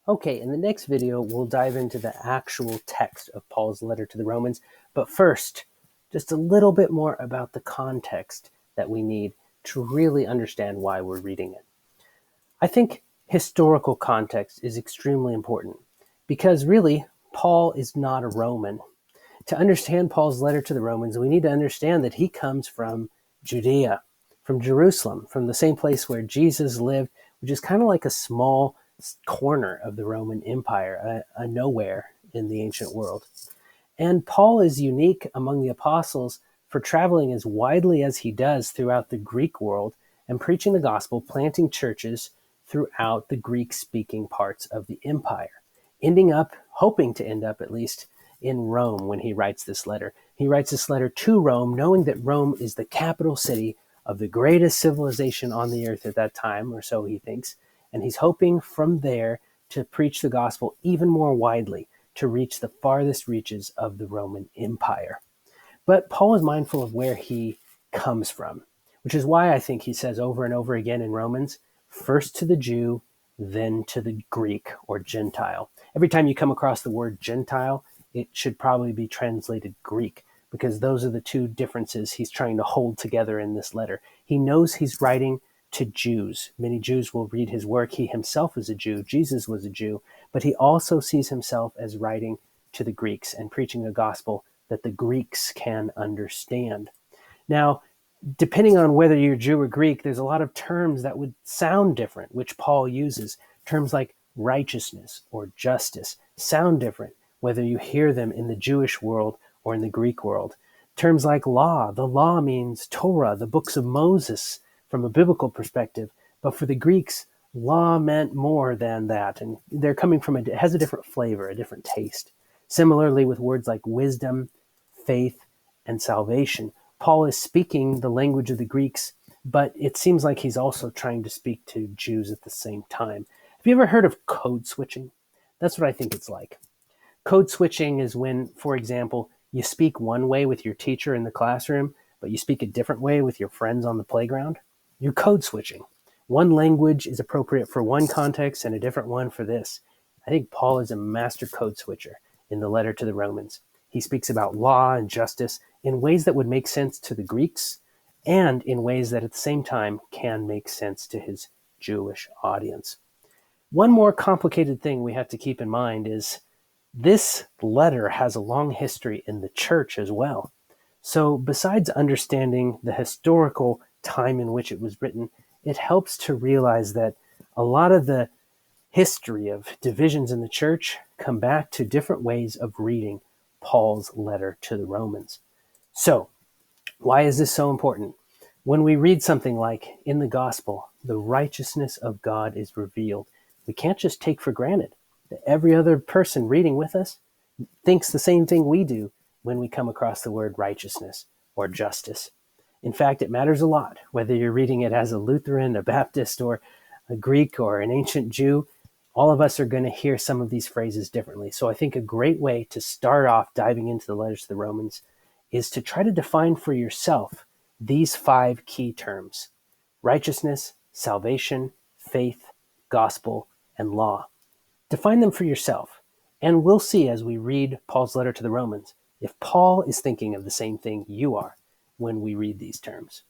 Okay, in the next video, we'll dive into the actual text of Paul's letter to the Romans. But first, just a little bit more about the context that we need to really understand why we're reading it. I think historical context is extremely important because really, Paul is not a Roman. To understand Paul's letter to the Romans, we need to understand that he comes from Judea, from Jerusalem, from the same place where Jesus lived, which is kind of like a small corner of the Roman Empire, a nowhere in the ancient world. And Paul is unique among the apostles for traveling as widely as he does throughout the Greek world and preaching the gospel, planting churches throughout the Greek-speaking parts of the empire, hoping to end up at least, in Rome when he writes this letter. He writes this letter to Rome, knowing that Rome is the capital city of the greatest civilization on the earth at that time, or so he thinks, and he's hoping from there to preach the gospel even more widely, to reach the farthest reaches of the Roman Empire. But Paul is mindful of where he comes from, which is why I think he says over and over again in Romans, first to the Jew, then to the Greek or Gentile. Every time you come across the word Gentile, it should probably be translated Greek, because those are the two differences he's trying to hold together in this letter. He knows he's writing to Jews. Many Jews will read his work. He himself is a Jew. Jesus was a Jew, but he also sees himself as writing to the Greeks and preaching a gospel that the Greeks can understand. Now, depending on whether you're Jew or Greek, there's a lot of terms that would sound different, which Paul uses. Terms like righteousness or justice sound different, whether you hear them in the Jewish world or in the Greek world. Terms like law, the law means Torah, the books of Moses from a biblical perspective. But for the Greeks, law meant more than that. And they're coming from it has a different flavor, a different taste. Similarly with words like wisdom, faith, and salvation. Paul is speaking the language of the Greeks, but it seems like he's also trying to speak to Jews at the same time. Have you ever heard of code switching? That's what I think it's like. Code switching is when, for example, you speak one way with your teacher in the classroom, but you speak a different way with your friends on the playground. You're code switching. One language is appropriate for one context and a different one for this. I think Paul is a master code switcher in the letter to the Romans. He speaks about law and justice in ways that would make sense to the Greeks and in ways that at the same time can make sense to his Jewish audience. One more complicated thing we have to keep in mind is this letter has a long history in the church as well. So besides understanding the historical time in which it was written, it helps to realize that a lot of the history of divisions in the church come back to different ways of reading Paul's letter to the Romans. So, why is this so important? When we read something like, in the gospel, the righteousness of God is revealed, we can't just take for granted that every other person reading with us thinks the same thing we do when we come across the word righteousness or justice. In fact, it matters a lot whether you're reading it as a Lutheran, a Baptist, or a Greek, or an ancient Jew. All of us are going to hear some of these phrases differently. So I think a great way to start off diving into the letters to the Romans is to try to define for yourself these 5 key terms: righteousness, salvation, faith, gospel, and law. Define them for yourself, and we'll see as we read Paul's letter to the Romans if Paul is thinking of the same thing you are when we read these terms.